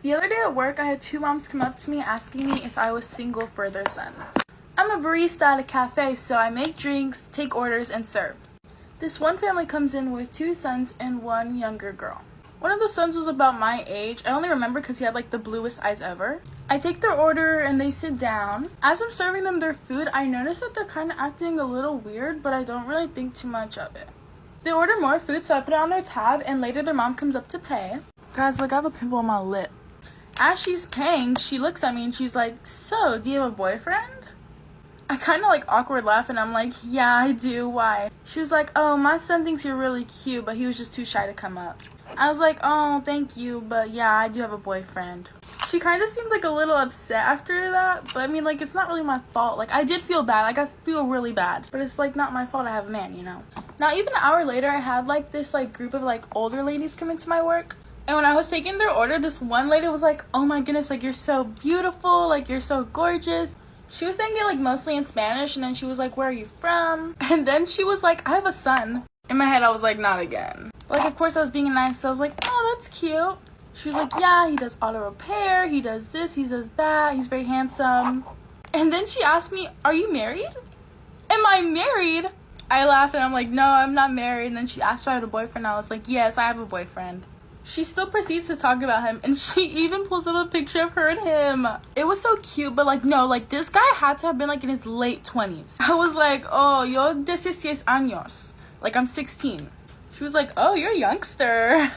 The other day at work, I had two moms come up to me asking me if I was single for their sons. I'm a barista at a cafe, so I make drinks, take orders, and serve. This one family comes in with two sons and one younger girl. One of the sons was about my age. I only remember because he had like the bluest eyes ever. I take their order and they sit down. As I'm serving them their food, I notice that they're kind of acting a little weird, but I don't really think too much of it. They order more food, so I put it on their tab, and later their mom comes up to pay. Guys, look, I have a pimple on my lip. As she's paying, she looks at me and she's like, "So, do you have a boyfriend?" I kind of like awkward laugh and I'm like, "Yeah, I do. Why?" She was like, "Oh, my son thinks you're really cute, but he was just too shy to come up." I was like, "Oh, thank you, but yeah, I do have a boyfriend." She kind of seemed like a little upset after that, but I mean, like, it's not really my fault. Like, I did feel bad. Like, I feel really bad, but it's like not my fault I have a man, you know? Now, even an hour later, I had like this like group of like older ladies come into my work. And when I was taking their order, this one lady was like, "Oh my goodness, like, you're so beautiful, like, you're so gorgeous." She was saying it like mostly in Spanish, and then she was like, "Where are you from?" And then she was like, "I have a son." In my head, I was like, "Not again." Like, of course I was being nice, so I was like, "Oh, that's cute." She was like, "Yeah, he does auto repair, he does this, he does that, he's very handsome." And then she asked me, "Are you married?" Am I married? I laughed and I'm like, "No, I'm not married." And then she asked if I had a boyfriend. I was like, "Yes, I have a boyfriend." She still proceeds to talk about him, and she even pulls up a picture of her and him. It was so cute, but like, no, like, this guy had to have been like in his late 20s. I was like, "Oh, yo 16 años. Like, I'm 16. She was like, "Oh, you're a youngster."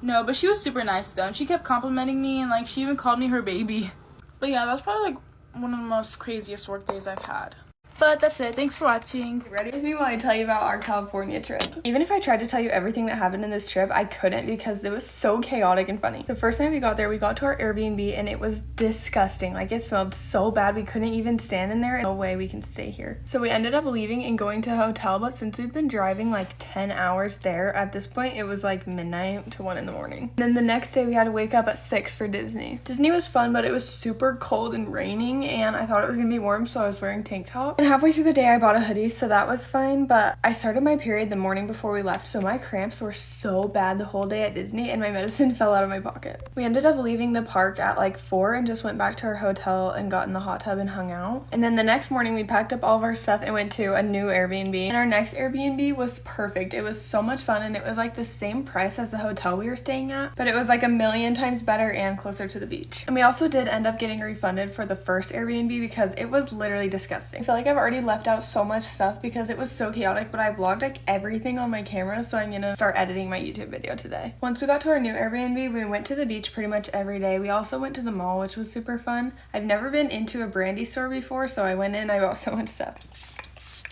No, but she was super nice though, and she kept complimenting me, and like, she even called me her baby. But yeah, that's probably like one of the most craziest work days I've had. But that's it. Thanks for watching. Ready with me while I tell you about our California trip. Even if I tried to tell you everything that happened in this trip, I couldn't because it was so chaotic and funny. The first night we got there, we got to our Airbnb and it was disgusting. Like, it smelled so bad we couldn't even stand in there. No way we can stay here. So we ended up leaving and going to a hotel, but since we've been driving like 10 hours there, at this point it was like midnight to 1 in the morning. Then the next day we had to wake up at 6 for Disney. Disney was fun, but it was super cold and raining, and I thought it was gonna be warm, so I was wearing tank top. And halfway through the day I bought a hoodie, so that was fine, but I started my period the morning before we left, so my cramps were so bad the whole day at Disney and my medicine fell out of my pocket. We ended up leaving the park at like 4 and just went back to our hotel and got in the hot tub and hung out. And then the next morning we packed up all of our stuff and went to a new Airbnb, and our next Airbnb was perfect. It was so much fun, and it was like the same price as the hotel we were staying at, but it was like a million times better and closer to the beach. And we also did end up getting refunded for the first Airbnb because it was literally disgusting. I feel like I've already left out so much stuff because it was so chaotic, but I vlogged like everything on my camera, so I'm gonna start editing my YouTube video today. Once we got to our new Airbnb, we went to the beach pretty much every day. We also went to the mall, which was super fun. I've never been into a brandy store before, so I went in, I bought so much stuff.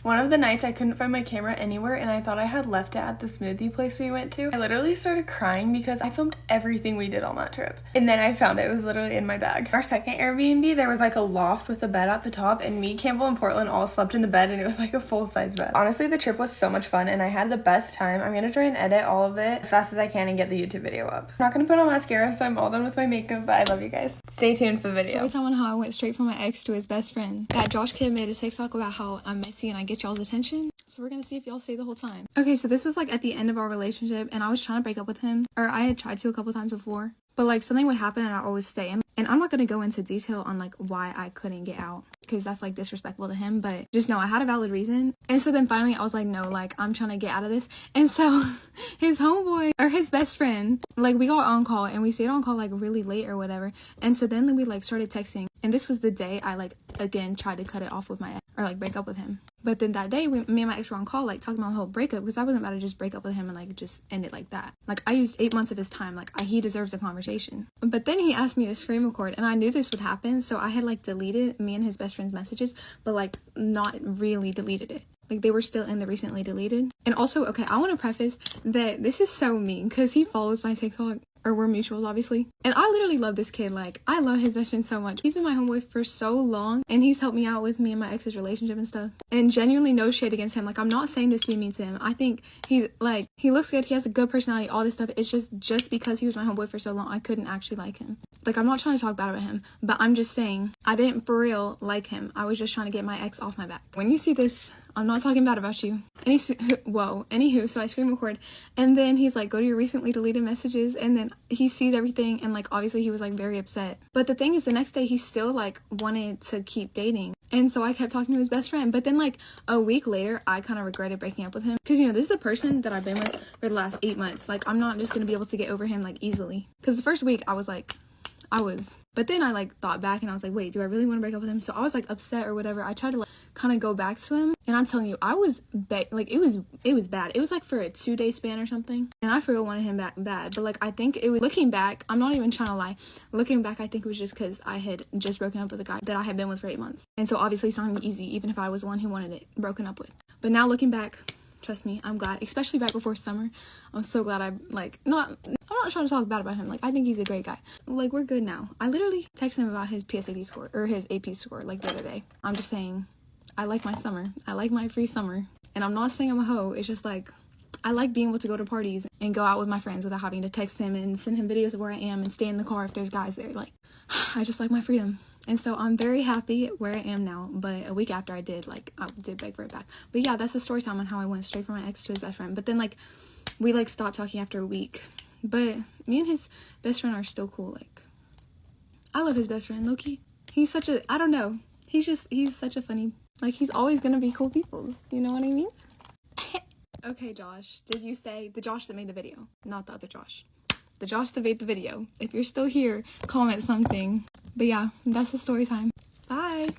One of the nights I couldn't find my camera anywhere and I thought I had left it at the smoothie place we went to. I literally started crying because I filmed everything we did on that trip. And then I found it. It was literally in my bag. Our second Airbnb, there was like a loft with a bed at the top, and me, Campbell, and Portland all slept in the bed, and it was like a full-size bed. Honestly, the trip was so much fun and I had the best time. I'm gonna try and edit all of it as fast as I can and get the YouTube video up. I'm not gonna put on mascara, so I'm all done with my makeup, but I love you guys. Stay tuned for the video. So I telling how I went straight from my ex to his best friend. That Josh kid made a TikTok about how I'm messy and I get y'all's attention. So we're gonna see if y'all stay the whole time. Okay, so this was like at the end of our relationship, and I was trying to break up with him, or I had tried to a couple times before, but like something would happen and I always stay. And I'm not gonna go into detail on like why I couldn't get out, because that's like disrespectful to him, but just know I had a valid reason. And so then finally I was like, no, like, I'm trying to get out of this. And so his homeboy, or his best friend, like, we got on call and we stayed on call like really late or whatever. And so then we like started texting, and this was the day I like again tried to cut it off with my ex, or like break up with him. But then that day, me and my ex were on call, like, talking about the whole breakup, because I wasn't about to just break up with him and, like, just end it like that. Like, I used 8 months of his time. Like, he deserves a conversation. But then he asked me to screen record, and I knew this would happen, so I had, like, deleted me and his best friend's messages, but, like, not really deleted it. Like, they were still in the recently deleted. And also, okay, I want to preface that this is so mean, because he follows my TikTok, or we're mutuals, obviously. And I literally love this kid. Like, I love his best friend so much. He's been my homeboy for so long, and he's helped me out with me and my ex's relationship and stuff. And genuinely no shade against him. Like, I'm not saying this to be mean to him. I think he's, like, he looks good, he has a good personality, all this stuff. It's just because he was my homeboy for so long, I couldn't actually like him. Like, I'm not trying to talk bad about him, but I'm just saying, I didn't for real like him. I was just trying to get my ex off my back. When you see this I'm not talking bad about you. Anywho, so I screen record, and then he's like, go to your recently deleted messages, and then he sees everything, and like obviously he was like very upset. But the thing is, the next day he still like wanted to keep dating, and so I kept talking to his best friend. But then like a week later, I kind of regretted breaking up with him, because you know, this is the person that I've been with for the last 8 months. Like, I'm not just gonna be able to get over him like easily, because the first week I was, but then I like thought back and I was like, wait, do I really want to break up with him? So I was like upset or whatever. I tried to like kind of go back to him, and I'm telling you, I was like, it was bad. It was like for a 2-day span or something, and I for real wanted him back bad. But like, I think it was, looking back, I'm not even trying to lie, looking back, I think it was just because I had just broken up with a guy that I had been with for 8 months, and so obviously it's not gonna be easy, even if I was one who wanted it broken up with. But now looking back, trust me, I'm glad, especially right before summer. I'm so glad I'm not trying to talk bad about him. Like, I think he's a great guy. Like, we're good now. I literally texted him about his PSAT score, or his AP score, like the other day. I'm just saying, I like my summer. I like my free summer. And I'm not saying I'm a hoe. It's just like, I like being able to go to parties and go out with my friends without having to text him and send him videos of where I am and stay in the car if there's guys there. Like, I just like my freedom. And so I'm very happy where I am now. But a week after I did beg for it back. But yeah, that's the story time on how I went straight from my ex to his best friend. But then like, we like stopped talking after a week. But me and his best friend are still cool. Like, I love his best friend, Loki. He's such a, I don't know. He's such a funny, like, he's always gonna be cool people. You know what I mean? Okay, Josh, did you say the Josh that made the video? Not the other Josh. The Josh that made the video. If you're still here, comment something. But yeah, that's the story time. Bye.